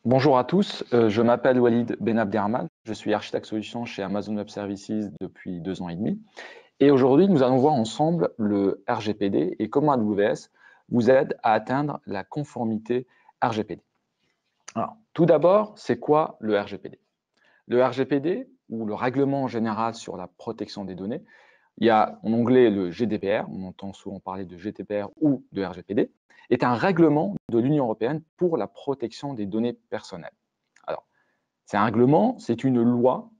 Bonjour à tous, je m'appelle Walid Ben Abderrahmane, je suis architecte solution chez Amazon Web Services depuis 2 ans et demi. Et aujourd'hui, nous allons voir ensemble le RGPD et comment AWS vous aide à atteindre la conformité RGPD. Alors, tout d'abord, c'est quoi le RGPD? Le RGPD, ou le Règlement général sur la protection des données, il y a en anglais le GDPR, on entend souvent parler de GDPR ou de RGPD, est un règlement de l'Union européenne pour la protection des données personnelles. Alors, c'est un règlement, c'est une loi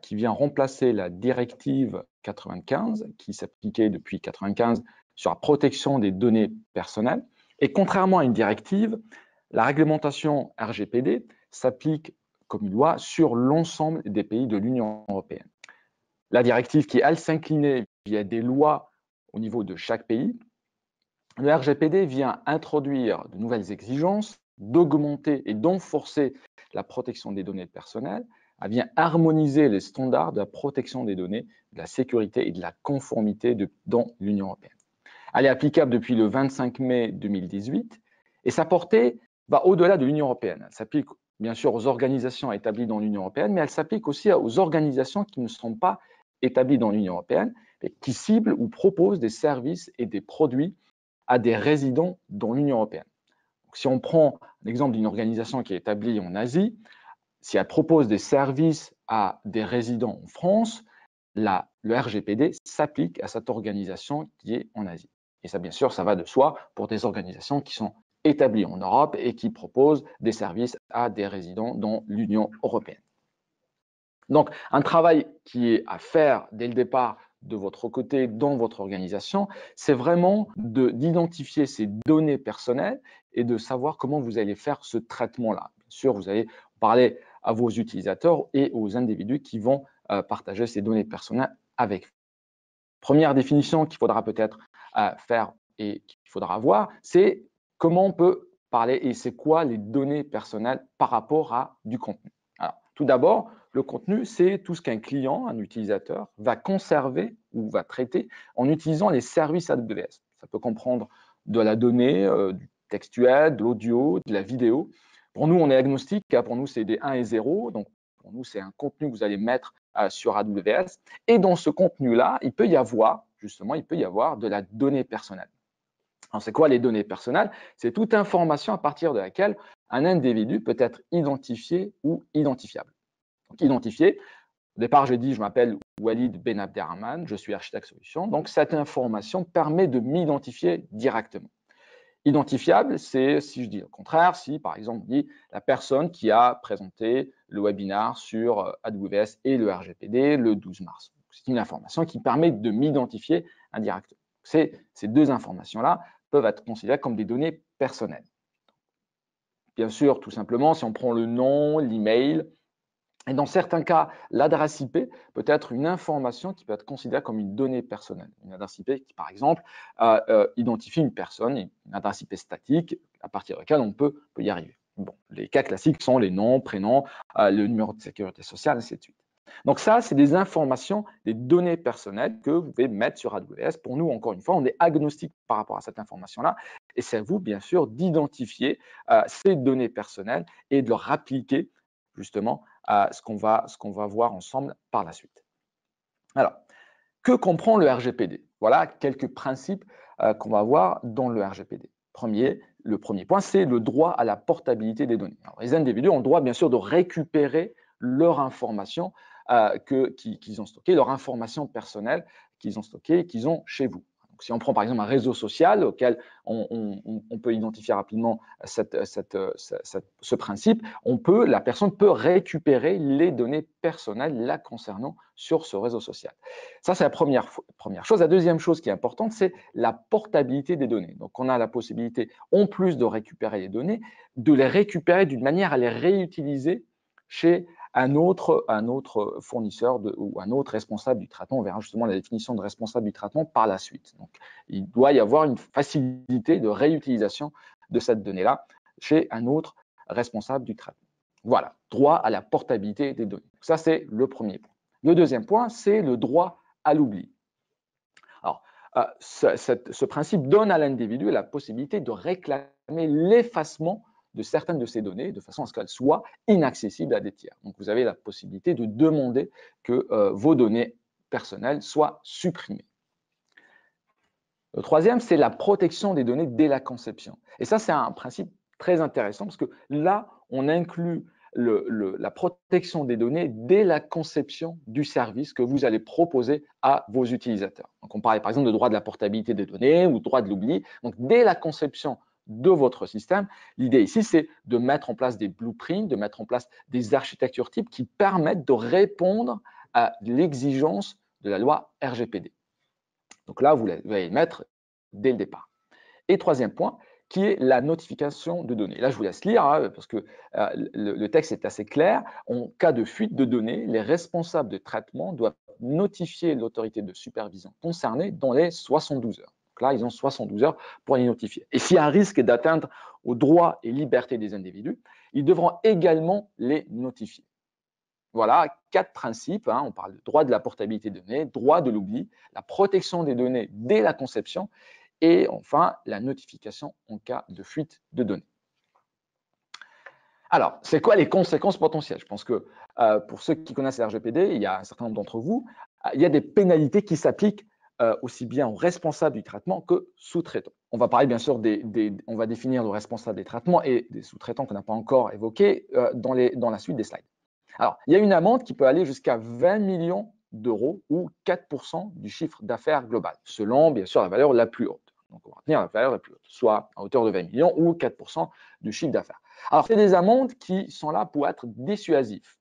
qui vient remplacer la directive 95 qui s'appliquait depuis 95 sur la protection des données personnelles. Et contrairement à une directive, la réglementation RGPD s'applique comme une loi sur l'ensemble des pays de l'Union européenne. La directive qui, elle, s'inclinait via des lois au niveau de chaque pays, le RGPD vient introduire de nouvelles exigences, d'augmenter et d'enforcer la protection des données personnelles, elle vient harmoniser les standards de la protection des données, de la sécurité et de la conformité dans l'Union européenne. Elle est applicable depuis le 25 mai 2018 et sa portée va au-delà de l'Union européenne. Elle s'applique bien sûr aux organisations établies dans l'Union européenne, mais elle s'applique aussi aux organisations qui ne sont pas établies dans l'Union européenne, mais qui ciblent ou proposent des services et des produits à des résidents dans l'Union européenne. Donc, si on prend l'exemple d'une organisation qui est établie en Asie, si elle propose des services à des résidents en France, le RGPD s'applique à cette organisation qui est en Asie. Et ça, bien sûr, ça va de soi pour des organisations qui sont établies en Europe et qui proposent des services à des résidents dans l'Union européenne. Donc, un travail qui est à faire dès le départ de votre côté dans votre organisation, c'est vraiment d'identifier ces données personnelles et de savoir comment vous allez faire ce traitement-là. Bien sûr, vous allez parler à vos utilisateurs et aux individus qui vont partager ces données personnelles avec vous. Première définition qu'il faudra peut-être faire et qu'il faudra voir, c'est comment on peut parler et c'est quoi les données personnelles par rapport à du contenu. Alors, tout d'abord, le contenu, c'est tout ce qu'un client, un utilisateur, va conserver ou va traiter en utilisant les services AWS. Ça peut comprendre de la donnée, du textuel, de l'audio, de la vidéo. Pour nous, on est agnostique, pour nous, c'est des 1 et 0. Donc, pour nous, c'est un contenu que vous allez mettre sur AWS. Et dans ce contenu-là, il peut y avoir de la donnée personnelle. Alors, c'est quoi les données personnelles? C'est toute information à partir de laquelle un individu peut être identifié ou identifiable. Donc, identifié, au départ, j'ai dit, je m'appelle Walid Ben Abderrahmane, je suis architecte solution. Donc, cette information permet de m'identifier directement. Identifiable, c'est si je dis le contraire, si par exemple on dit la personne qui a présenté le webinaire sur AWS et le RGPD le 12 mars. C'est une information qui permet de m'identifier indirectement. Ces deux informations-là peuvent être considérées comme des données personnelles. Bien sûr, tout simplement, si on prend le nom, l'email, et dans certains cas, l'adresse IP peut être une information qui peut être considérée comme une donnée personnelle. Une adresse IP qui, par exemple, identifie une personne, une adresse IP statique à partir de laquelle on peut y arriver. Bon, les cas classiques sont les noms, prénoms, le numéro de sécurité sociale, ainsi de suite. Donc ça, c'est des informations, des données personnelles que vous pouvez mettre sur AWS. Pour nous, encore une fois, on est agnostique par rapport à cette information-là. Et c'est à vous, bien sûr, d'identifier ces données personnelles et de leur appliquer justement à ce qu'on va voir ensemble par la suite. Alors, que comprend le RGPD? Voilà quelques principes qu'on va voir dans le RGPD. Le premier point, c'est le droit à la portabilité des données. Alors, les individus ont le droit, bien sûr, de récupérer leur information qu'ils ont stockée, leur information personnelle qu'ils ont stockée et qu'ils ont chez vous. Donc, si on prend par exemple un réseau social auquel on peut identifier rapidement ce principe, la personne peut récupérer les données personnelles la concernant sur ce réseau social. Ça, c'est la première chose. La deuxième chose qui est importante, c'est la portabilité des données. Donc, on a la possibilité, en plus de récupérer les données, de les récupérer d'une manière à les réutiliser chez un autre fournisseur ou un autre responsable du traitement. On verra justement la définition de responsable du traitement par la suite. Donc, il doit y avoir une facilité de réutilisation de cette donnée-là chez un autre responsable du traitement. Voilà, droit à la portabilité des données. Ça, c'est le premier point. Le deuxième point, c'est le droit à l'oubli. Alors, ce principe donne à l'individu la possibilité de réclamer l'effacement de certaines de ces données de façon à ce qu'elles soient inaccessibles à des tiers. Donc, vous avez la possibilité de demander que vos données personnelles soient supprimées. Le troisième, c'est la protection des données dès la conception. Et ça, c'est un principe très intéressant parce que là, on inclut la protection des données dès la conception du service que vous allez proposer à vos utilisateurs. Donc, on parlait par exemple de droit de la portabilité des données ou droit de l'oubli. Donc, dès la conception de votre système, l'idée ici, c'est de mettre en place des blueprints, de mettre en place des architectures types qui permettent de répondre à l'exigence de la loi RGPD. Donc là, vous allez le mettre dès le départ. Et troisième point, qui est la notification de données. Là, je vous laisse lire, hein, parce que le texte est assez clair. En cas de fuite de données, les responsables de traitement doivent notifier l'autorité de supervision concernée dans les 72 heures. Donc là, ils ont 72 heures pour les notifier. Et s'il y a un risque d'atteindre aux droits et libertés des individus, ils devront également les notifier. Voilà, 4 principes. Hein. On parle de droit de la portabilité des données, droit de l'oubli, la protection des données dès la conception et enfin la notification en cas de fuite de données. Alors, c'est quoi les conséquences potentielles? Je pense que pour ceux qui connaissent la RGPD, il y a un certain nombre d'entre vous, il y a des pénalités qui s'appliquent aussi bien aux responsables du traitement que sous-traitants. On va parler bien sûr on va définir le responsable des traitements et des sous-traitants qu'on n'a pas encore évoqués dans la suite des slides. Alors, il y a une amende qui peut aller jusqu'à 20 millions d'euros ou 4% du chiffre d'affaires global, selon bien sûr la valeur la plus haute. Donc, on va retenir la valeur la plus haute, soit à hauteur de 20 millions ou 4% du chiffre d'affaires. Alors, c'est des amendes qui sont là pour être dissuasives.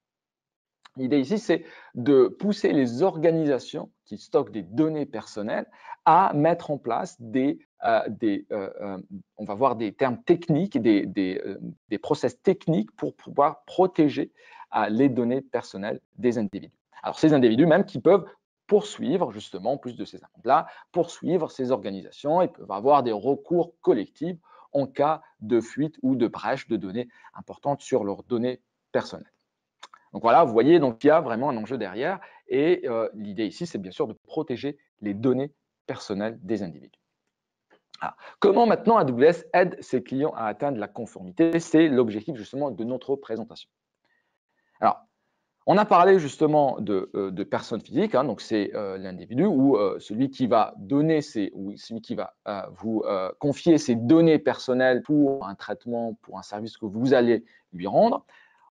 L'idée ici, c'est de pousser les organisations qui stockent des données personnelles à mettre en place on va voir des termes techniques, des process techniques pour pouvoir protéger les données personnelles des individus. Alors, ces individus même qui peuvent poursuivre, justement, en plus de ces amendes-là, poursuivre ces organisations, ils peuvent avoir des recours collectifs en cas de fuite ou de brèche de données importantes sur leurs données personnelles. Donc voilà, vous voyez, donc il y a vraiment un enjeu derrière et l'idée ici, c'est bien sûr de protéger les données personnelles des individus. Alors, comment maintenant AWS aide ses clients à atteindre la conformité? C'est l'objectif justement de notre présentation. Alors, on a parlé justement de personnes physiques, hein, donc c'est l'individu ou celui qui va donner ou celui qui va vous confier ses données personnelles pour un traitement, pour un service que vous allez lui rendre.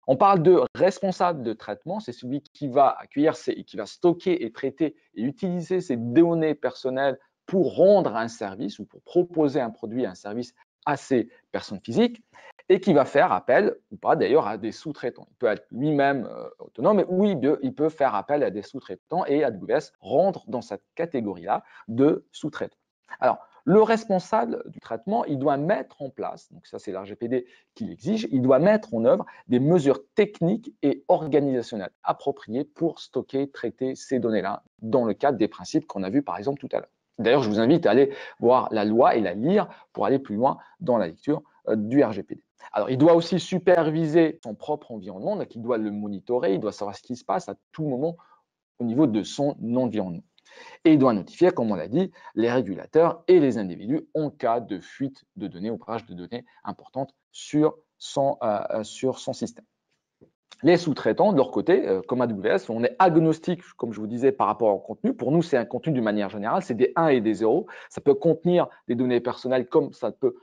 On parle de responsable de traitement, c'est celui qui va accueillir qui va stocker et traiter et utiliser ces données personnelles pour rendre un service ou pour proposer un produit, un service à ces personnes physiques et qui va faire appel ou pas d'ailleurs à des sous-traitants. Il peut être lui-même autonome ou il peut faire appel à des sous-traitants et AWS rentre dans cette catégorie-là de sous-traitants. Alors, le responsable du traitement, il doit mettre en place, donc ça c'est l'RGPD qui l'exige, il doit mettre en œuvre des mesures techniques et organisationnelles appropriées pour stocker, traiter ces données-là dans le cadre des principes qu'on a vus par exemple tout à l'heure. D'ailleurs, je vous invite à aller voir la loi et la lire pour aller plus loin dans la lecture du RGPD. Alors, il doit aussi superviser son propre environnement, donc il doit le monitorer, il doit savoir ce qui se passe à tout moment au niveau de son environnement. Et il doit notifier, comme on l'a dit, les régulateurs et les individus en cas de fuite de données ou brèche de données importantes sur son système. Les sous-traitants, de leur côté, comme AWS, on est agnostique, comme je vous disais, par rapport au contenu. Pour nous, c'est un contenu d'une manière générale, c'est des 1 et des 0. Ça peut contenir des données personnelles comme ça peut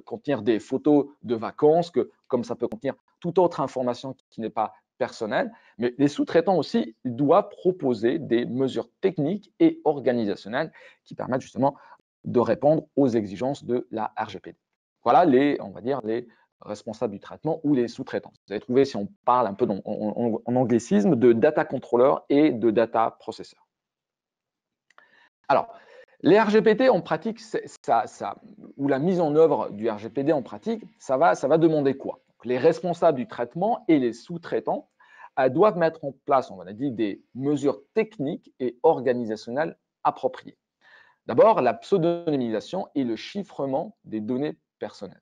contenir des photos de vacances, comme ça peut contenir toute autre information qui n'est pas personnelle. Mais les sous-traitants aussi doivent proposer des mesures techniques et organisationnelles qui permettent justement de répondre aux exigences de la RGPD. Voilà on va dire, les responsables du traitement ou les sous-traitants. Vous allez trouver, si on parle un peu en anglicisme, de data controller et de data processor. Alors, les RGPD en pratique, ou la mise en œuvre du RGPD en pratique, ça va demander quoi? Donc, les responsables du traitement et les sous-traitants doivent mettre en place, on va dire, des mesures techniques et organisationnelles appropriées. D'abord, la pseudonymisation et le chiffrement des données personnelles.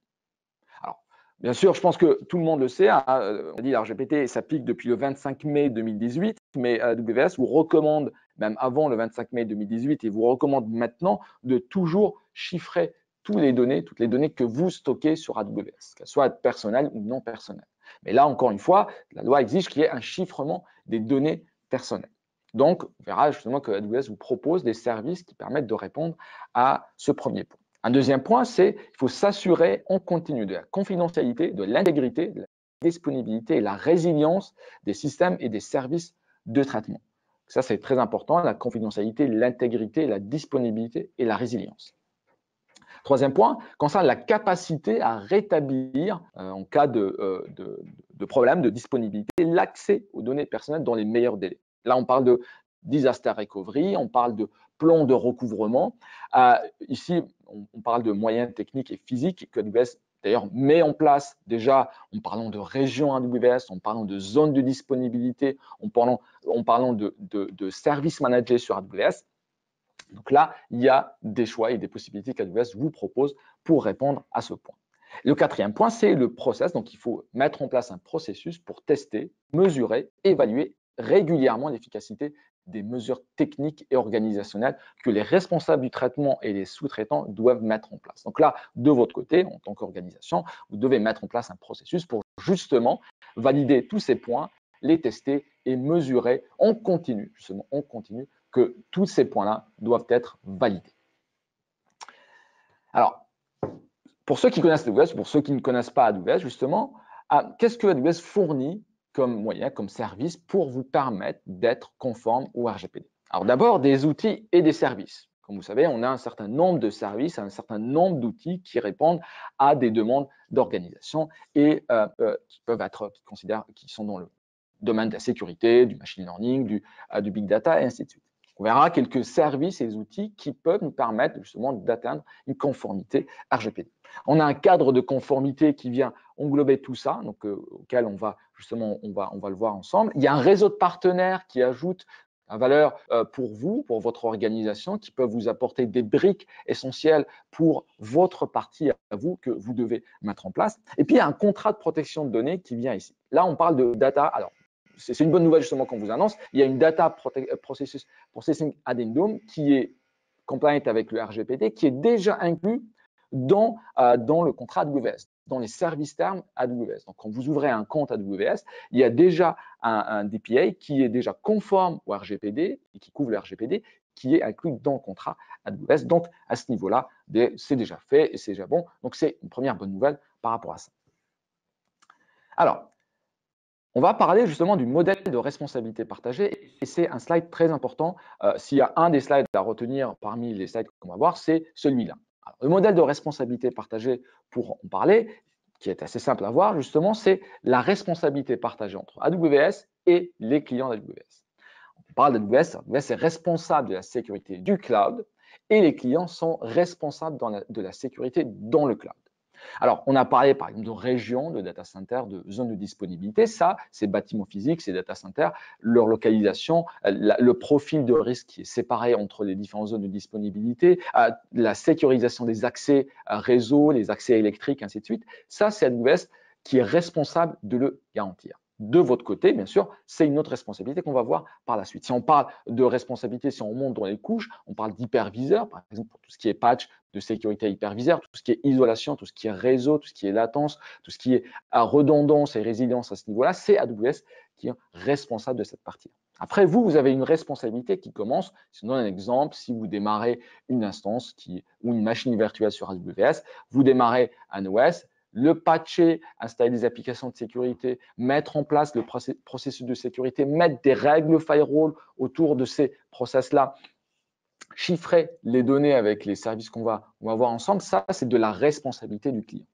Bien sûr, je pense que tout le monde le sait, hein, on a dit la RGPD s'applique depuis le 25 mai 2018, mais AWS vous recommande, même avant le 25 mai 2018, et vous recommande maintenant de toujours chiffrer toutes les données que vous stockez sur AWS, qu'elles soient personnelles ou non personnelles. Mais là, encore une fois, la loi exige qu'il y ait un chiffrement des données personnelles. Donc, on verra justement que AWS vous propose des services qui permettent de répondre à ce premier point. Un deuxième point, c'est qu'il faut s'assurer en continu de la confidentialité, de l'intégrité, de la disponibilité et la résilience des systèmes et des services de traitement. Ça, c'est très important, la confidentialité, l'intégrité, la disponibilité et la résilience. Troisième point, concerne la capacité à rétablir, en cas de problème de disponibilité, l'accès aux données personnelles dans les meilleurs délais. Là, on parle de disaster recovery, on parle de plan de recouvrement. Ici, on parle de moyens techniques et physiques que AWS d'ailleurs met en place déjà en parlant de régions AWS, en parlant de zones de disponibilité, en parlant de services managés sur AWS. Donc là, il y a des choix et des possibilités qu'AWS vous propose pour répondre à ce point. Le quatrième point, c'est le process. Donc, il faut mettre en place un processus pour tester, mesurer, évaluer régulièrement l'efficacité des mesures techniques et organisationnelles que les responsables du traitement et les sous-traitants doivent mettre en place. Donc là, de votre côté, en tant qu'organisation, vous devez mettre en place un processus pour justement valider tous ces points, les tester et mesurer en continu, justement en continu, que tous ces points-là doivent être validés. Alors, pour ceux qui connaissent AWS, pour ceux qui ne connaissent pas AWS, justement, qu'est-ce que AWS fournit comme moyen, comme service pour vous permettre d'être conforme au RGPD? Alors d'abord, des outils et des services. Comme vous savez, on a un certain nombre de services, un certain nombre d'outils qui répondent à des demandes d'organisation et qui sont dans le domaine de la sécurité, du machine learning, du big data et ainsi de suite. On verra quelques services et outils qui peuvent nous permettre justement d'atteindre une conformité RGPD. On a un cadre de conformité qui vient englober tout ça, donc auquel on va le voir ensemble. Il y a un réseau de partenaires qui ajoute la valeur pour vous, pour votre organisation, qui peuvent vous apporter des briques essentielles pour votre partie à vous que vous devez mettre en place. Et puis, il y a un contrat de protection de données qui vient ici. Là, on parle de data. Alors, c'est une bonne nouvelle justement qu'on vous annonce. Il y a une data processing addendum qui est compliant avec le RGPD, qui est déjà inclus dans le contrat AWS, dans les services termes AWS. Donc, quand vous ouvrez un compte AWS, il y a déjà un DPA qui est déjà conforme au RGPD et qui couvre le RGPD, qui est inclus dans le contrat AWS. Donc, à ce niveau-là, c'est déjà fait et c'est déjà bon. Donc, c'est une première bonne nouvelle par rapport à ça. Alors, on va parler justement du modèle de responsabilité partagée et c'est un slide très important. S'il y a un des slides à retenir parmi les slides qu'on va voir, c'est celui-là. Le modèle de responsabilité partagée, pour en parler, qui est assez simple à voir justement, c'est la responsabilité partagée entre AWS et les clients d'AWS. On parle d'AWS, AWS est responsable de la sécurité du cloud et les clients sont responsables de la sécurité dans le cloud. Alors, on a parlé par exemple de régions, de data centers, de zones de disponibilité. Ça, c'est bâtiments physiques, c'est data centers, leur localisation, le profil de risque qui est séparé entre les différentes zones de disponibilité, la sécurisation des accès réseau, les accès électriques, ainsi de suite. Ça, c'est AWS qui est responsable de le garantir. De votre côté, bien sûr, c'est une autre responsabilité qu'on va voir par la suite. Si on parle de responsabilité, si on monte dans les couches, on parle d'hyperviseur, par exemple pour tout ce qui est patch de sécurité hyperviseur, tout ce qui est isolation, tout ce qui est réseau, tout ce qui est latence, tout ce qui est redondance et résilience à ce niveau-là, c'est AWS qui est responsable de cette partie. Après, vous avez une responsabilité qui commence, si on donne un exemple, si vous démarrez une instance ou une machine virtuelle sur AWS, vous démarrez un OS, le patcher, installer des applications de sécurité, mettre en place le processus de sécurité, mettre des règles firewall autour de ces process-là, chiffrer les données avec les services qu'on va voir ensemble, ça, c'est de la responsabilité du client.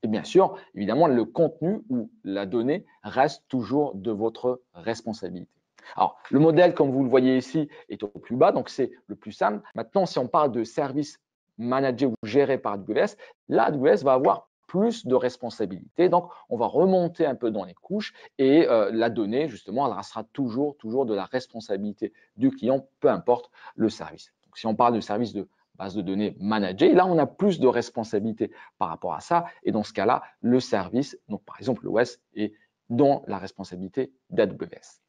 Et bien sûr, évidemment, le contenu ou la donnée reste toujours de votre responsabilité. Alors, le modèle, comme vous le voyez ici, est au plus bas, donc c'est le plus simple. Maintenant, si on parle de services managés ou gérés par AWS, là, AWS va avoir plus de responsabilités. Donc, on va remonter un peu dans les couches et la donnée, justement, elle sera toujours de la responsabilité du client, peu importe le service. Donc, si on parle de service de base de données managée, là, on a plus de responsabilités par rapport à ça. Et dans ce cas-là, le service, donc par exemple l'OS, est dans la responsabilité d'AWS.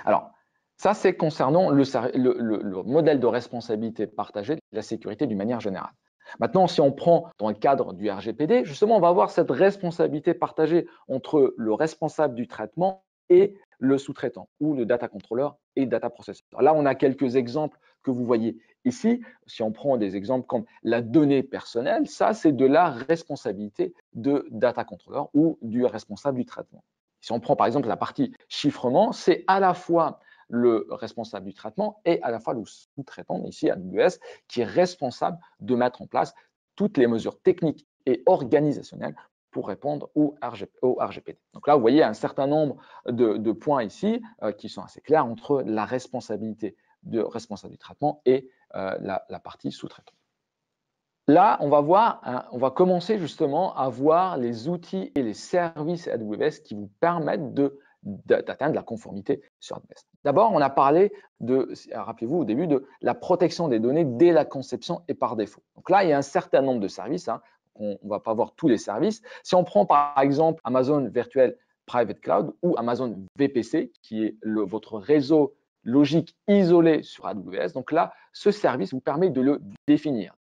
Alors, ça, c'est concernant le modèle de responsabilité partagée de la sécurité d'une manière générale. Maintenant, si on prend dans le cadre du RGPD, justement, on va avoir cette responsabilité partagée entre le responsable du traitement et le sous-traitant ou le data controller et le data processor. Là, on a quelques exemples que vous voyez ici. Si on prend des exemples comme la donnée personnelle, ça, c'est de la responsabilité de data controller ou du responsable du traitement. Si on prend par exemple la partie chiffrement, c'est à la fois le responsable du traitement et à la fois le sous-traitant, ici AWS, qui est responsable de mettre en place toutes les mesures techniques et organisationnelles pour répondre au RGPD. Donc là, vous voyez un certain nombre de points ici qui sont assez clairs entre la responsabilité de responsable du traitement et la partie sous-traitant. Là, on va commencer justement à voir les outils et les services AWS qui vous permettent d'atteindre la conformité sur AWS. D'abord, on a parlé rappelez-vous au début, de la protection des données dès la conception et par défaut. Donc là, il y a un certain nombre de services. On ne va pas voir tous les services. Si on prend par exemple Amazon Virtual Private Cloud ou Amazon VPC, qui est votre réseau logique isolé sur AWS, donc là, ce service vous permet de le définir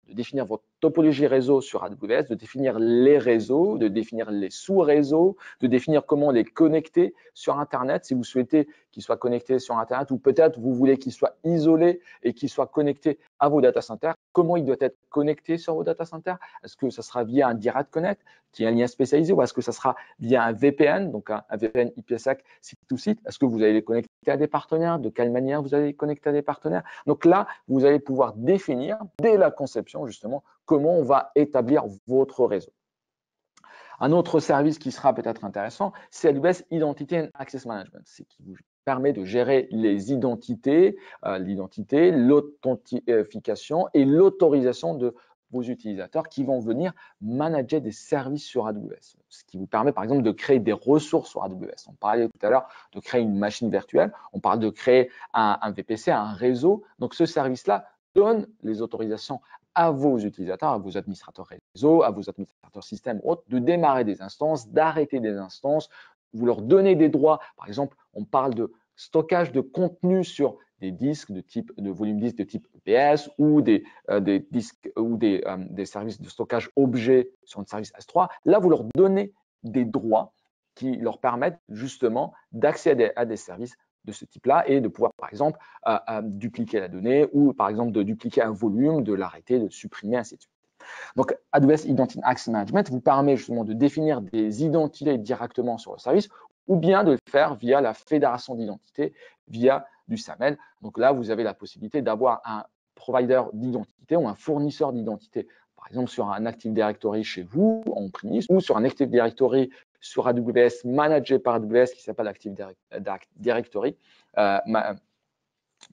votre topologie réseau sur AWS, de définir les réseaux, de définir les sous-réseaux, de définir comment les connecter sur Internet si vous souhaitez qu'ils soient connectés sur Internet ou peut-être vous voulez qu'ils soient isolés et qu'ils soient connectés à vos data centers. Comment il doit être connecté sur vos data centers? Est-ce que ça sera via un Direct Connect qui est un lien spécialisé ou est-ce que ça sera via un VPN, donc un VPN IPsec site-to-site? Est-ce que vous allez les connecter à des partenaires? De quelle manière vous allez les connecter à des partenaires? Donc là, vous allez pouvoir définir dès la conception justement comment on va établir votre réseau. Un autre service qui sera peut-être intéressant, c'est AWS Identity and Access Management, c'est qui vous permet de gérer les identités, l'identité, l'authentification et l'autorisation de vos utilisateurs qui vont venir manager des services sur AWS, ce qui vous permet par exemple de créer des ressources sur AWS. On parlait tout à l'heure de créer une machine virtuelle, on parle de créer un VPC, un réseau. Donc ce service-là donne les autorisations à vos utilisateurs, à vos administrateurs réseau, à vos administrateurs système ou autres, de démarrer des instances, d'arrêter des instances, vous leur donnez des droits. Par exemple, on parle de stockage de contenu sur des disques de volume disque de type EPS ou des disques ou des services de stockage objets sur un service S3. Là, vous leur donnez des droits qui leur permettent justement d'accéder à des services de ce type-là et de pouvoir, par exemple, dupliquer la donnée ou, par exemple, de dupliquer un volume, de l'arrêter, de supprimer, ainsi de suite. Donc, AWS Identity Access Management vous permet justement de définir des identités directement sur le service ou bien de le faire via la fédération d'identité, via du SAML. Donc là, vous avez la possibilité d'avoir un provider d'identité ou un fournisseur d'identité, par exemple sur un Active Directory chez vous, en premise, ou sur un Active Directory sur AWS, managé par AWS, qui s'appelle Active Directory,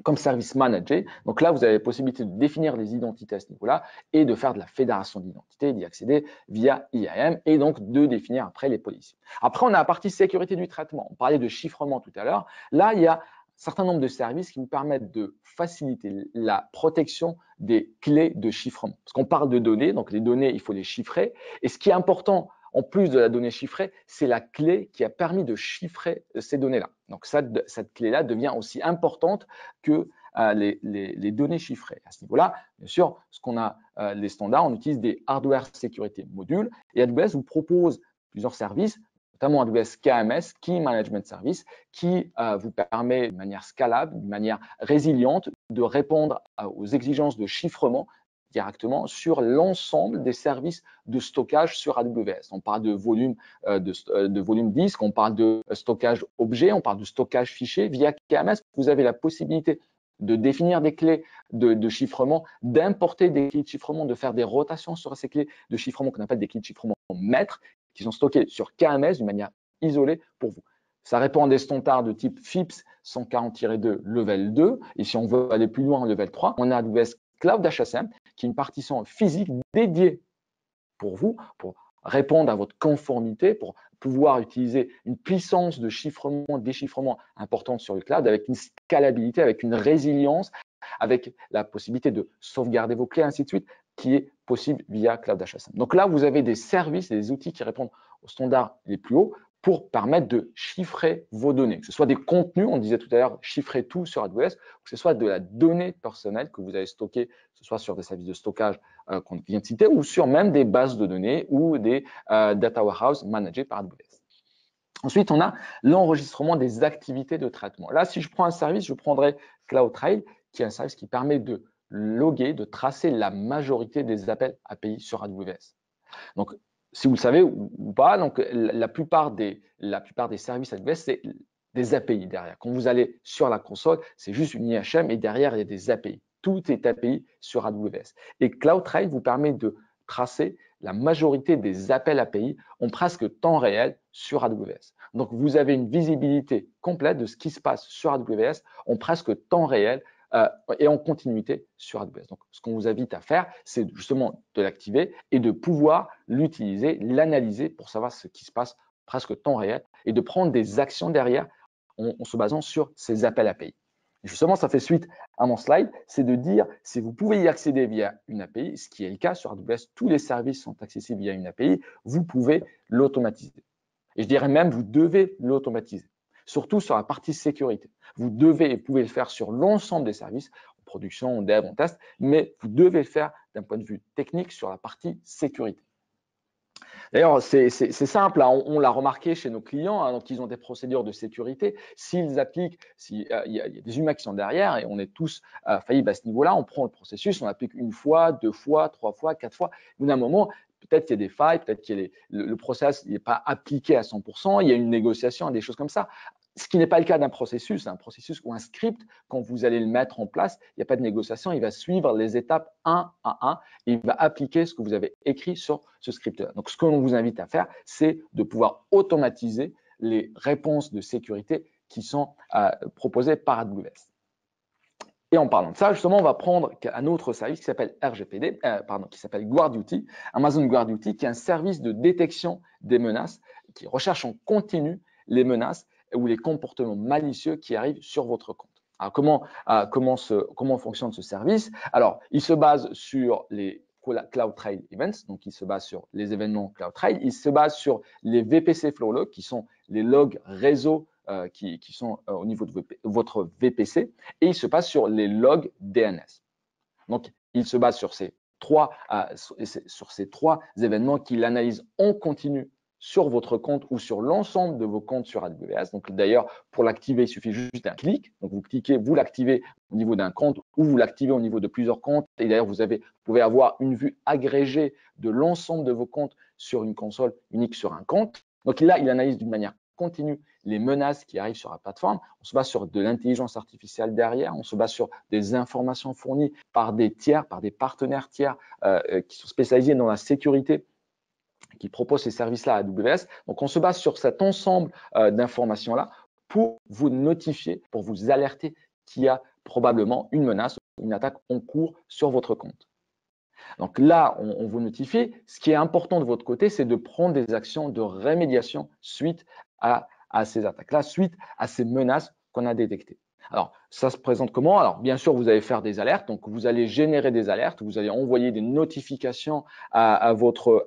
comme service manager. Donc là, vous avez la possibilité de définir les identités à ce niveau-là et de faire de la fédération d'identité, d'y accéder via IAM et donc de définir après les policies. Après, on a la partie sécurité du traitement. On parlait de chiffrement tout à l'heure. Là, il y a un certain nombre de services qui vous permettent de faciliter la protection des clés de chiffrement. Parce qu'on parle de données, donc les données, il faut les chiffrer. Et ce qui est important, en plus de la donnée chiffrée, c'est la clé qui a permis de chiffrer ces données-là. Donc, cette clé-là devient aussi importante que les données chiffrées. À ce niveau-là, bien sûr, ce qu'on a les standards, on utilise des hardware sécurité modules et AWS vous propose plusieurs services, notamment AWS KMS, Key Management Service, qui vous permet de manière scalable, de manière résiliente, de répondre aux exigences de chiffrement directement sur l'ensemble des services de stockage sur AWS. On parle de volume, de volume disque, on parle de stockage objet, on parle de stockage fichier. Via KMS, vous avez la possibilité de définir des clés de chiffrement, d'importer des clés de chiffrement, de faire des rotations sur ces clés de chiffrement qu'on appelle des clés de chiffrement maîtres, qui sont stockées sur KMS d'une manière isolée pour vous. Ça répond à des standards de type FIPS 140-2 level 2. Et si on veut aller plus loin en level 3, on a AWS Cloud HSM, qui est une partition physique dédiée pour vous, pour répondre à votre conformité, pour pouvoir utiliser une puissance de chiffrement, déchiffrement importante sur le cloud, avec une scalabilité, avec une résilience, avec la possibilité de sauvegarder vos clés, ainsi de suite, qui est possible via Cloud HSM. Donc là, vous avez des services, des outils qui répondent aux standards les plus hauts pour permettre de chiffrer vos données, que ce soit des contenus, on disait tout à l'heure, chiffrer tout sur AWS, que ce soit de la donnée personnelle que vous avez stockée, que ce soit sur des services de stockage qu'on vient de citer, ou sur même des bases de données ou des data warehouse managés par AWS. Ensuite, on a l'enregistrement des activités de traitement. Là, si je prends un service, je prendrai CloudTrail, qui est un service qui permet de loguer, de tracer la majorité des appels API sur AWS. Donc, si vous le savez ou pas, donc la plupart des services AWS, c'est des API derrière. Quand vous allez sur la console, c'est juste une IHM et derrière, il y a des API. Tout est API sur AWS. Et CloudTrail vous permet de tracer la majorité des appels API en presque temps réel sur AWS. Donc, vous avez une visibilité complète de ce qui se passe sur AWS en presque temps réel et en continuité sur AWS. Donc, ce qu'on vous invite à faire, c'est justement de l'activer et de pouvoir l'utiliser, l'analyser pour savoir ce qui se passe presque temps réel et de prendre des actions derrière en se basant sur ces appels API. Et justement, ça fait suite à mon slide, c'est de dire si vous pouvez y accéder via une API, ce qui est le cas sur AWS, tous les services sont accessibles via une API, vous pouvez l'automatiser. Et je dirais même, vous devez l'automatiser, surtout sur la partie sécurité. Vous devez et pouvez le faire sur l'ensemble des services, en production, en dev, en test, mais vous devez le faire d'un point de vue technique sur la partie sécurité. D'ailleurs, c'est simple, hein, on l'a remarqué chez nos clients, hein, donc ils ont des procédures de sécurité. S'ils appliquent, il y a des humains qui sont derrière et on est tous faillibles à ce niveau-là, on prend le processus, on applique une fois, 2 fois, 3 fois, 4 fois. Au bout d'un moment, peut-être qu'il y a des failles, peut-être que le process n'est pas appliqué à 100%, il y a une négociation, des choses comme ça. Ce qui n'est pas le cas d'un processus ou un script, quand vous allez le mettre en place, il n'y a pas de négociation, il va suivre les étapes un à un et il va appliquer ce que vous avez écrit sur ce script-là. Donc, ce que l'on vous invite à faire, c'est de pouvoir automatiser les réponses de sécurité qui sont proposées par AWS. Et en parlant de ça, justement, on va prendre un autre service qui s'appelle RGPD, qui s'appelle GuardDuty, Amazon GuardDuty, qui est un service de détection des menaces, qui recherche en continu les menaces ou les comportements malicieux qui arrivent sur votre compte. Alors, comment fonctionne ce service? Alors, il se base sur les CloudTrail Events, donc il se base sur les événements CloudTrail, il se base sur les VPC Flow Logs, qui sont les logs réseau qui sont au niveau de votre VPC, et il se base sur les logs DNS. Donc, il se base sur ces trois événements qu'il analyse en continu sur votre compte ou sur l'ensemble de vos comptes sur AWS. Donc, d'ailleurs, pour l'activer, il suffit juste d'un clic. Donc, vous cliquez, vous l'activez au niveau d'un compte ou vous l'activez au niveau de plusieurs comptes. Et d'ailleurs, vous pouvez avoir une vue agrégée de l'ensemble de vos comptes sur une console unique sur un compte. Donc, là, il analyse d'une manière continue les menaces qui arrivent sur la plateforme. On se base sur de l'intelligence artificielle derrière. On se base sur des informations fournies par des tiers, par des partenaires tiers qui sont spécialisés dans la sécurité, qui proposent ces services-là à AWS. Donc, on se base sur cet ensemble d'informations-là pour vous notifier, pour vous alerter qu'il y a probablement une menace, une attaque en cours sur votre compte. Donc là, on vous notifie. Ce qui est important de votre côté, c'est de prendre des actions de rémédiation suite à ces attaques-là, suite à ces menaces qu'on a détectées. Alors, ça se présente comment? Alors, bien sûr, vous allez faire des alertes. Donc, vous allez générer des alertes. Vous allez envoyer des notifications à votre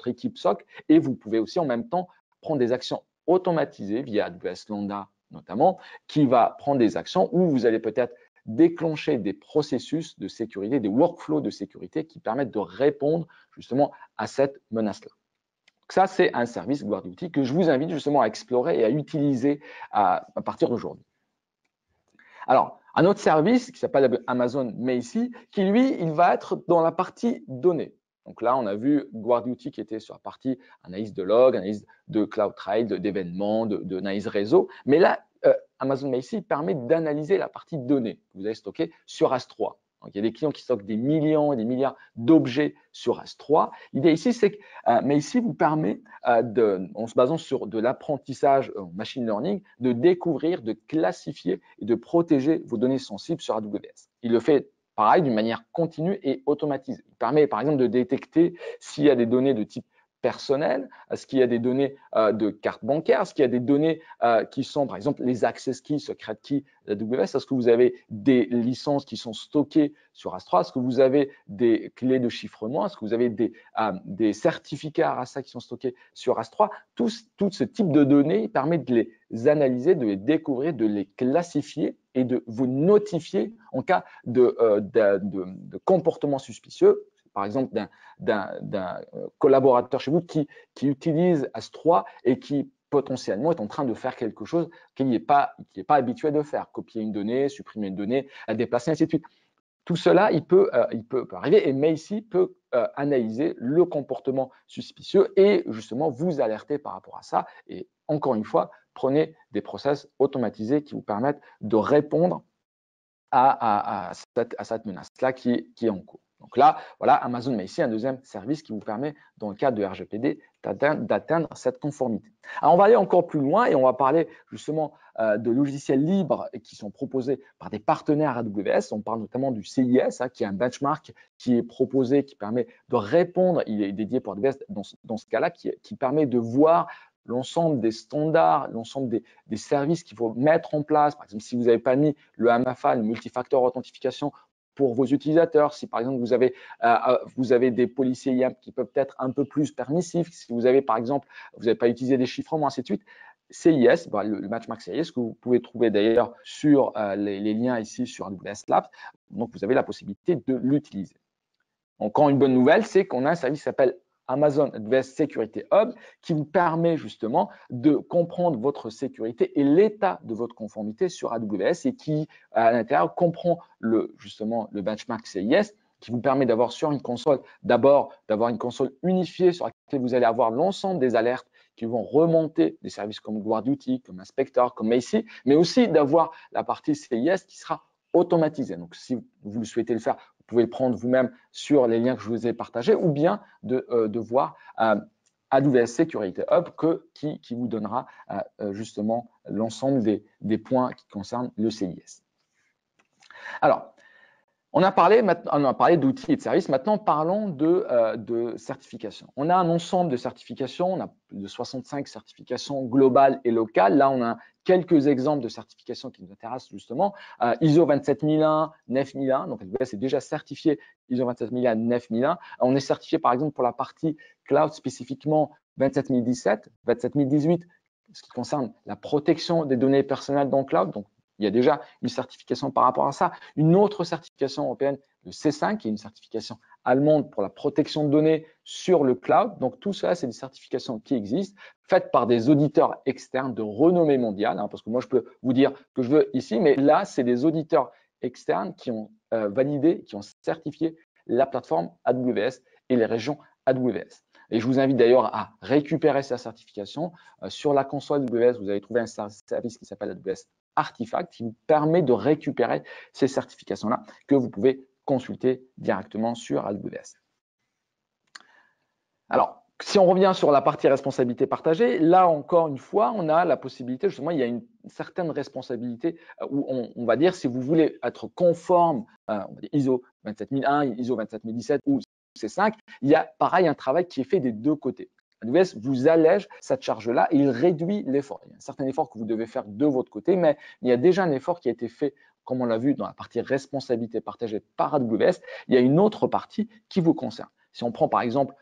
équipe SOC. Et vous pouvez aussi en même temps prendre des actions automatisées via AWS Lambda notamment, qui va prendre des actions où vous allez peut-être déclencher des processus de sécurité, des workflows de sécurité qui permettent de répondre justement à cette menace-là. Ça, c'est un service GuardDuty que je vous invite justement à explorer et à utiliser à partir d'aujourd'hui. Alors, un autre service qui s'appelle Amazon Macie, qui lui, il va être dans la partie données. Donc là, on a vu GuardDuty qui était sur la partie analyse de log, analyse de CloudTrail, d'événements, d'analyse réseau. Mais là, Amazon Macie permet d'analyser la partie données que vous avez stockées sur S3. Donc, il y a des clients qui stockent des millions et des milliards d'objets sur S3. L'idée ici, c'est que Macie vous permet, en se basant sur de l'apprentissage en machine learning, de découvrir, de classifier et de protéger vos données sensibles sur AWS. Il le fait pareil d'une manière continue et automatisée. Il permet par exemple de détecter s'il y a des données de type personnelles? Est-ce qu'il y a des données de carte bancaire? Est-ce qu'il y a des données qui sont, par exemple, les access keys, secret keys d'AWS? Est-ce que vous avez des licences qui sont stockées sur S3? Est-ce que vous avez des clés de chiffrement? Est-ce que vous avez des certificats RSA qui sont stockés sur S3? Tout ce type de données permet de les analyser, de les découvrir, de les classifier et de vous notifier en cas de comportement suspicieux, par exemple d'un collaborateur chez vous qui utilise S3 et qui potentiellement est en train de faire quelque chose qu'il n'est pas habitué de faire, copier une donnée, supprimer une donnée, la déplacer, ainsi de suite. Tout cela, il peut arriver et Macie peut analyser le comportement suspicieux et justement vous alerter par rapport à ça. Et encore une fois, prenez des process automatisés qui vous permettent de répondre à cette menace-là qui est en cours. Donc là, voilà, Amazon Macie, un deuxième service qui vous permet, dans le cadre de RGPD, d'atteindre cette conformité. Alors, on va aller encore plus loin et on va parler justement de logiciels libres qui sont proposés par des partenaires AWS. On parle notamment du CIS, qui est un benchmark qui est proposé, qui permet de répondre, il est dédié pour AWS dans ce cas-là, qui permet de voir l'ensemble des standards, l'ensemble des services qu'il faut mettre en place. Par exemple, si vous n'avez pas mis le MFA, le multifactor authentification pour vos utilisateurs, si par exemple vous avez des policiers IAM qui peuvent être un peu plus permissifs, si vous avez par exemple, vous n'avez pas utilisé des chiffrements, ainsi de suite, CIS, le benchmark CIS que vous pouvez trouver d'ailleurs sur les liens ici sur AWS Labs, donc vous avez la possibilité de l'utiliser. Encore une bonne nouvelle, c'est qu'on a un service qui s'appelle Amazon AWS Security Hub qui vous permet justement de comprendre votre sécurité et l'état de votre conformité sur AWS et qui, à l'intérieur, comprend justement le benchmark CIS qui vous permet d'avoir sur une console, d'abord d'avoir une console unifiée sur laquelle vous allez avoir l'ensemble des alertes qui vont remonter des services comme GuardDuty, comme Inspector, comme Macie, mais aussi d'avoir la partie CIS qui sera automatisée. Donc, si vous le souhaitez le faire, vous pouvez le prendre vous-même sur les liens que je vous ai partagés ou bien de voir AWS Security Hub qui vous donnera justement l'ensemble des points qui concernent le CIS. Alors, on a parlé d'outils et de services. Maintenant, parlons de certification. On a un ensemble de certifications. On a plus de 65 certifications globales et locales. Là, on a quelques exemples de certifications qui nous intéressent justement. ISO 27001, 9001. Donc, AWS est déjà certifié ISO 27001, 9001. On est certifié, par exemple, pour la partie cloud spécifiquement 27017, 27018, ce qui concerne la protection des données personnelles dans le cloud. Donc, il y a déjà une certification par rapport à ça. Une autre certification européenne, le C5, qui est une certification allemande pour la protection de données sur le cloud. Donc, tout ça, c'est des certifications qui existent, faites par des auditeurs externes de renommée mondiale, parce que moi, je peux vous dire que je veux ici, mais là, c'est des auditeurs externes qui ont validé, qui ont certifié la plateforme AWS et les régions AWS. Et je vous invite d'ailleurs à récupérer cette certification. Sur la console AWS, vous allez trouver un service qui s'appelle AWS Artifact qui vous permet de récupérer ces certifications-là que vous pouvez consulter directement sur AWS. Alors, si on revient sur la partie responsabilité partagée, là encore une fois, on a la possibilité, justement, il y a une certaine responsabilité où on va dire si vous voulez être conforme ISO 27001, ISO 27017 ou C5, il y a pareil un travail qui est fait des deux côtés. AWS vous allège cette charge-là et il réduit l'effort. Il y a un certain effort que vous devez faire de votre côté, mais il y a déjà un effort qui a été fait, comme on l'a vu dans la partie responsabilité partagée par AWS. Il y a une autre partie qui vous concerne. Si on prend par exemple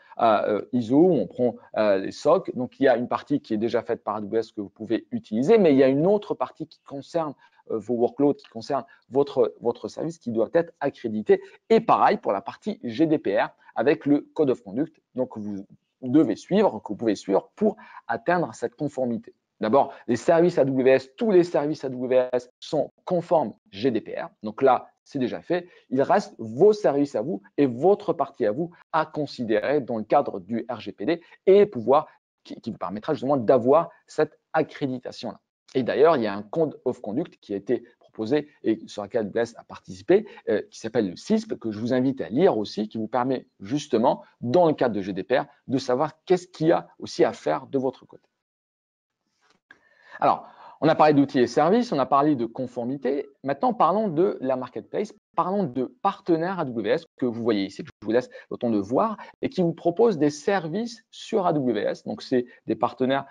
ISO, on prend les SOC, donc il y a une partie qui est déjà faite par AWS que vous pouvez utiliser, mais il y a une autre partie qui concerne vos workloads, qui concerne votre service qui doit être accrédité. Et pareil pour la partie GDPR avec le Code of Conduct, donc vous devez suivre, que vous pouvez suivre pour atteindre cette conformité. D'abord, les services AWS, tous les services AWS sont conformes GDPR. Donc là, c'est déjà fait. Il reste vos services à vous et votre partie à vous à considérer dans le cadre du RGPD et qui vous permettra justement d'avoir cette accréditation-là. Et d'ailleurs, il y a un Code of Conduct qui a été proposé et sur lequel AWS a participé, qui s'appelle le CISP, que je vous invite à lire aussi, qui vous permet justement, dans le cadre de GDPR, de savoir qu'est-ce qu'il y a aussi à faire de votre côté. Alors, on a parlé d'outils et services, on a parlé de conformité. Maintenant, parlons de la marketplace parlons de partenaires AWS que vous voyez ici, que je vous laisse le temps de voir, et qui vous proposent des services sur AWS. Donc, c'est des partenaires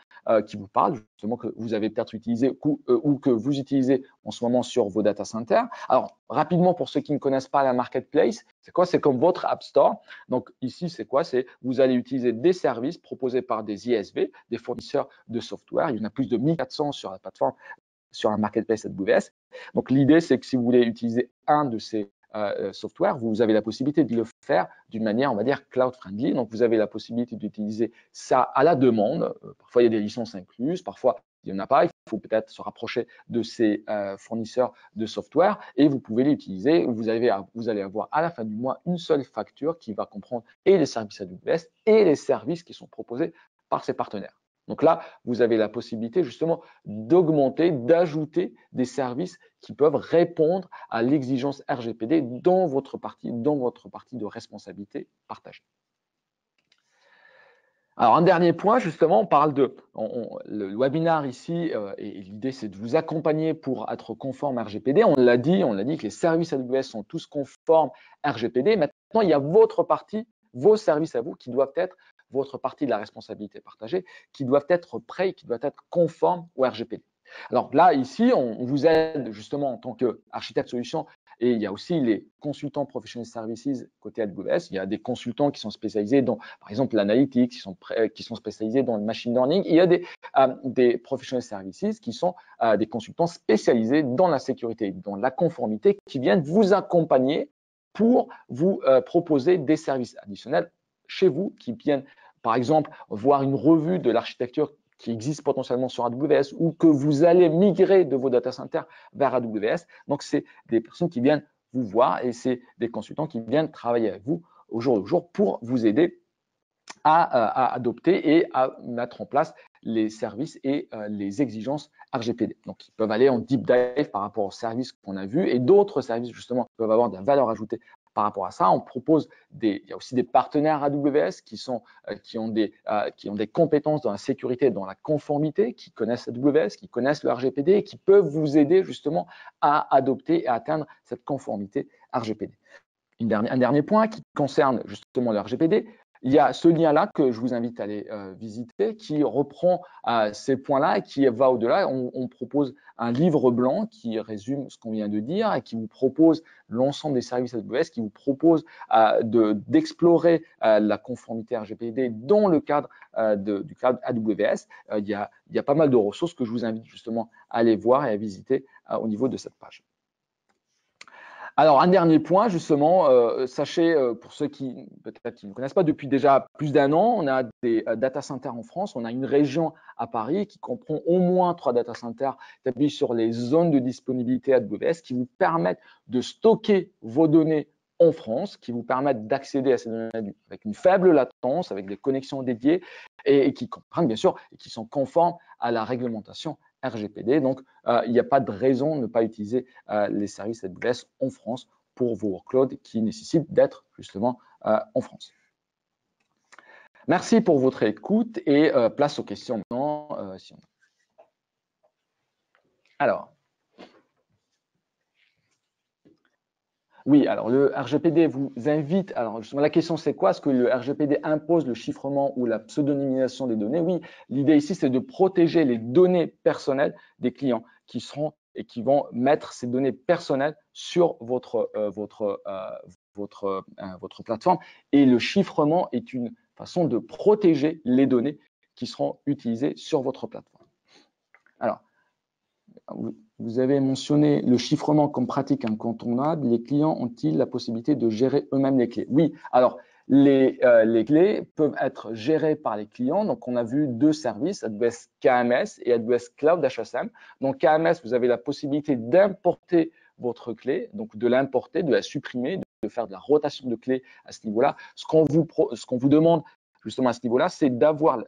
qui vous parlent, justement, que vous avez peut-être utilisé ou que vous utilisez en ce moment sur vos data centers. Alors, rapidement, pour ceux qui ne connaissent pas la marketplace, c'est quoi? C'est comme votre App Store. Donc, ici, c'est quoi? C'est vous allez utiliser des services proposés par des ISV, des fournisseurs de software. Il y en a plus de 1400 sur la plateforme, sur la marketplace AWS. Donc, l'idée, c'est que si vous voulez utiliser un de ces software, vous avez la possibilité de le faire d'une manière, on va dire, cloud-friendly. Donc, vous avez la possibilité d'utiliser ça à la demande. Parfois, il y a des licences incluses, parfois, il n'y en a pas. Il faut peut-être se rapprocher de ces fournisseurs de software et vous pouvez l'utiliser. Vous allez avoir à la fin du mois une seule facture qui va comprendre et les services AWS et les services qui sont proposés par ses partenaires. Donc là, vous avez la possibilité justement d'augmenter, d'ajouter des services qui peuvent répondre à l'exigence RGPD dans votre partie de responsabilité partagée. Alors, un dernier point, justement, on parle le webinaire ici, et l'idée, c'est de vous accompagner pour être conforme RGPD. On l'a dit que les services AWS sont tous conformes RGPD. Maintenant, il y a votre partie, vos services à vous, qui doivent être votre partie de la responsabilité partagée, qui doivent être prêts, qui doivent être conformes au RGPD. Alors là, ici, on vous aide justement en tant qu'architecte solution, et il y a aussi les consultants professional services côté AWS. Il y a des consultants qui sont spécialisés dans, par exemple, l'analytics, qui sont spécialisés dans le machine learning. Il y a des professional services qui sont des consultants spécialisés dans la sécurité, dans la conformité, qui viennent vous accompagner pour vous proposer des services additionnels chez vous, qui viennent, par exemple, voir une revue de l'architecture qui existe potentiellement sur AWS ou que vous allez migrer de vos data centers vers AWS. Donc, c'est des personnes qui viennent vous voir et c'est des consultants qui viennent travailler avec vous au jour le jour pour vous aider à adopter et à mettre en place les services et les exigences RGPD. Donc, ils peuvent aller en deep dive par rapport aux services qu'on a vus et d'autres services, justement, qui peuvent avoir de la valeur ajoutée par rapport à ça. On propose il y a aussi des partenaires AWS qui ont des compétences dans la sécurité et dans la conformité, qui connaissent AWS, qui connaissent le RGPD et qui peuvent vous aider justement à adopter et à atteindre cette conformité RGPD. Un dernier point qui concerne justement le RGPD, il y a ce lien-là que je vous invite à aller visiter qui reprend ces points-là et qui va au-delà. On propose un livre blanc qui résume ce qu'on vient de dire et qui vous propose l'ensemble des services AWS, qui vous propose d'explorer la conformité RGPD dans le cadre du cloud AWS. Il y a pas mal de ressources que je vous invite justement à aller voir et à visiter au niveau de cette page. Alors, un dernier point, justement, sachez, pour ceux qui peut-être qui ne connaissent pas, depuis déjà plus d'un an, on a des data centers en France. On a une région à Paris qui comprend au moins 3 data centers établis sur les zones de disponibilité AWS qui vous permettent de stocker vos données en France, qui vous permettent d'accéder à ces données avec une faible latence, avec des connexions dédiées et qui comprennent, bien sûr, et qui sont conformes à la réglementation RGPD. Donc, il n'y a pas de raison de ne pas utiliser les services AWS en France pour vos workloads qui nécessitent d'être justement en France. Merci pour votre écoute et place aux questions maintenant. Alors, oui, alors le RGPD vous invite, alors justement la question c'est quoi? Est-ce que le RGPD impose le chiffrement ou la pseudonymisation des données? Oui, l'idée ici c'est de protéger les données personnelles des clients qui seront et qui vont mettre ces données personnelles sur votre plateforme. Et le chiffrement est une façon de protéger les données qui seront utilisées sur votre plateforme. Alors, vous avez mentionné le chiffrement comme pratique incontournable. Les clients ont-ils la possibilité de gérer eux-mêmes les clés? Oui, alors les clés peuvent être gérées par les clients. Donc, on a vu 2 services, AWS KMS et AWS Cloud HSM. Donc, KMS, vous avez la possibilité d'importer votre clé, donc de l'importer, de la supprimer, de faire de la rotation de clés à ce niveau-là. Ce qu'on vous demande justement à ce niveau-là, c'est d'avoir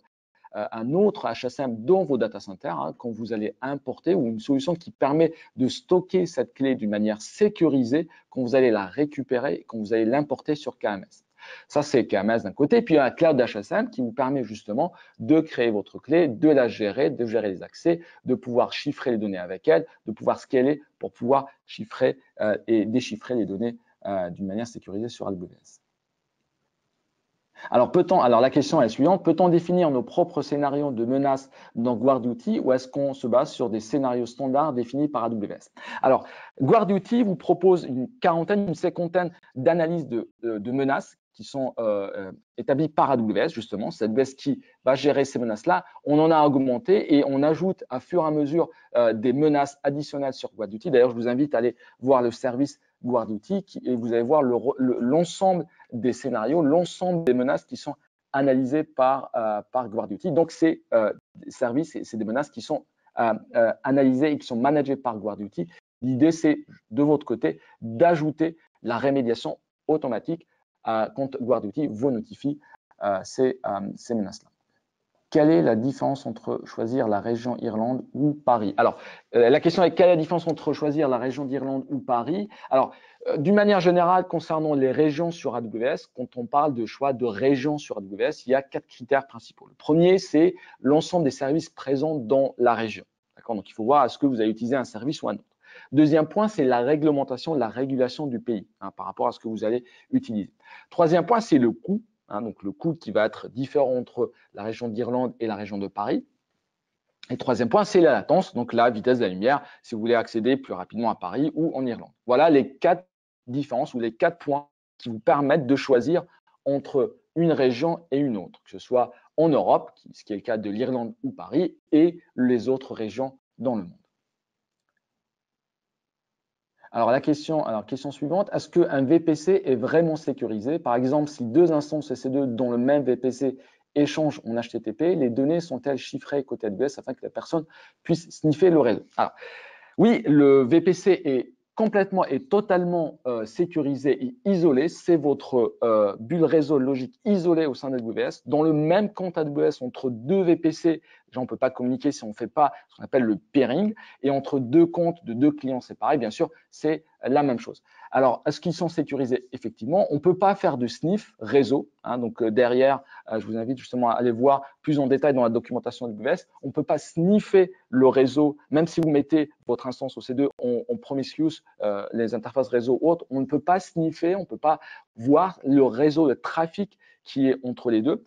un autre HSM dans vos data centers quand vous allez importer ou une solution qui permet de stocker cette clé d'une manière sécurisée quand vous allez la récupérer, quand vous allez l'importer sur KMS. Ça, c'est KMS d'un côté. Puis, il y a un cloud HSM qui vous permet justement de créer votre clé, de la gérer, de gérer les accès, de pouvoir chiffrer les données avec elle, de pouvoir scaler pour pouvoir chiffrer et déchiffrer les données d'une manière sécurisée sur AWS. Alors, la question est la suivante, peut-on définir nos propres scénarios de menaces dans GuardDuty ou est-ce qu'on se base sur des scénarios standards définis par AWS? Alors, GuardDuty vous propose une cinquantaine d'analyses de menaces qui sont établies par AWS, justement. C'est AWS qui va gérer ces menaces-là. On en a augmenté et on ajoute à fur et à mesure des menaces additionnelles sur GuardDuty. D'ailleurs, je vous invite à aller voir le service GuardDuty et vous allez voir l'ensemble des scénarios, l'ensemble des menaces qui sont analysées par GuardDuty. Donc, c'est des services, c'est des menaces qui sont analysées et qui sont managées par GuardDuty. L'idée, c'est de votre côté d'ajouter la rémédiation automatique quand GuardDuty vous notifie ces menaces-là. Quelle est la différence entre choisir la région Irlande ou Paris? Alors, la question est quelle est la différence entre choisir la région d'Irlande ou Paris? Alors, d'une manière générale, concernant les régions sur AWS, quand on parle de choix de région sur AWS, il y a 4 critères principaux. Le premier, c'est l'ensemble des services présents dans la région. Donc, il faut voir est-ce que vous allez utiliser un service ou un autre. Deuxième point, c'est la réglementation, la régulation du pays par rapport à ce que vous allez utiliser. Troisième point, c'est le coût. Donc le coût qui va être différent entre la région d'Irlande et la région de Paris. Et troisième point, c'est la latence, donc la vitesse de la lumière, si vous voulez accéder plus rapidement à Paris ou en Irlande. Voilà les 4 différences ou les 4 points qui vous permettent de choisir entre une région et une autre, que ce soit en Europe, ce qui est le cas de l'Irlande ou Paris, et les autres régions dans le monde. Alors, question suivante, est-ce qu'un VPC est vraiment sécurisé? Par exemple, si 2 instances EC2 dont le même VPC échangent en HTTP, les données sont-elles chiffrées côté AWS afin que la personne puisse sniffer le réseau? Alors, oui, le VPC est complètement et totalement sécurisé et isolé. C'est votre bulle réseau logique isolée au sein d'AWS. Dans le même compte AWS, entre 2 VPC, on ne peut pas communiquer si on ne fait pas ce qu'on appelle le peering. Et entre 2 comptes de 2 clients séparés, bien sûr, c'est la même chose. Alors, est-ce qu'ils sont sécurisés? Effectivement, on ne peut pas faire de sniff réseau. Donc, derrière, je vous invite justement à aller voir plus en détail dans la documentation AWS. On ne peut pas sniffer le réseau, même si vous mettez votre instance OC2 en promiscuous, les interfaces réseau autres, on ne peut pas sniffer, on ne peut pas voir le réseau de trafic qui est entre les deux.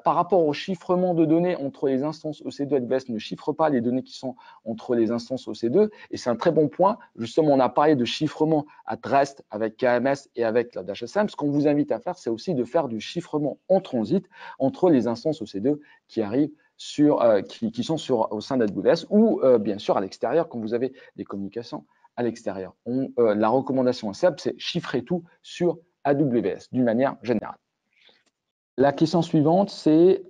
Par rapport au chiffrement de données entre les instances EC2, AWS ne chiffre pas les données qui sont entre les instances EC2 et c'est un très bon point. Justement, on a parlé de chiffrement à REST avec KMS et avec la HSM. Ce qu'on vous invite à faire, c'est aussi de faire du chiffrement en transit entre les instances EC2 qui arrivent qui sont au sein d'AWS ou bien sûr à l'extérieur quand vous avez des communications à l'extérieur. La recommandation SEP, c'est chiffrer tout sur AWS d'une manière générale. La question suivante, c'est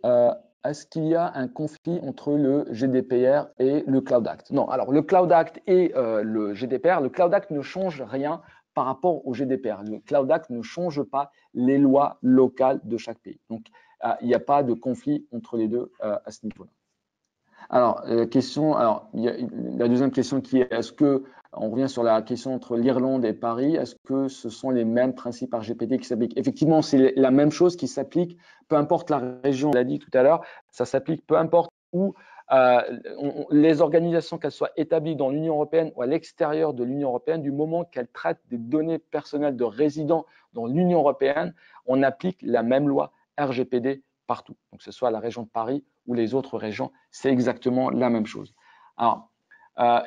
est-ce qu'il y a un conflit entre le GDPR et le Cloud Act? Non, alors le Cloud Act et le GDPR, le Cloud Act ne change rien par rapport au GDPR. Le Cloud Act ne change pas les lois locales de chaque pays. Donc, il n'y a pas de conflit entre les deux à ce niveau-là. Alors, il y a la deuxième question qui est, on revient sur la question entre l'Irlande et Paris, est-ce que ce sont les mêmes principes RGPD qui s'appliquent? Effectivement, c'est la même chose qui s'applique, peu importe la région, on l'a dit tout à l'heure, ça s'applique peu importe où les organisations, qu'elles soient établies dans l'Union européenne ou à l'extérieur de l'Union européenne, du moment qu'elles traitent des données personnelles de résidents dans l'Union européenne, on applique la même loi RGPD partout. Donc, que ce soit la région de Paris ou les autres régions, c'est exactement la même chose. Alors,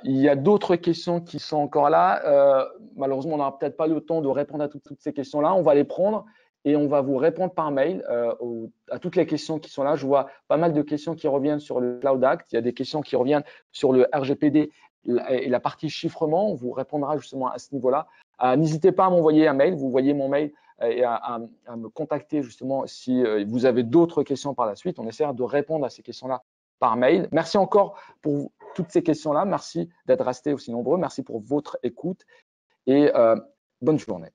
il y a d'autres questions qui sont encore là. Malheureusement, on n'aura peut-être pas le temps de répondre à toutes ces questions-là. On va les prendre et on va vous répondre par mail à toutes les questions qui sont là. Je vois pas mal de questions qui reviennent sur le Cloud Act. Il y a des questions qui reviennent sur le RGPD et la partie chiffrement. On vous répondra justement à ce niveau-là. N'hésitez pas à m'envoyer un mail. Vous voyez mon mail et à me contacter justement si vous avez d'autres questions par la suite. On essaiera de répondre à ces questions-là par mail. Merci encore pour toutes ces questions-là. Merci d'être restés aussi nombreux. Merci pour votre écoute et bonne journée.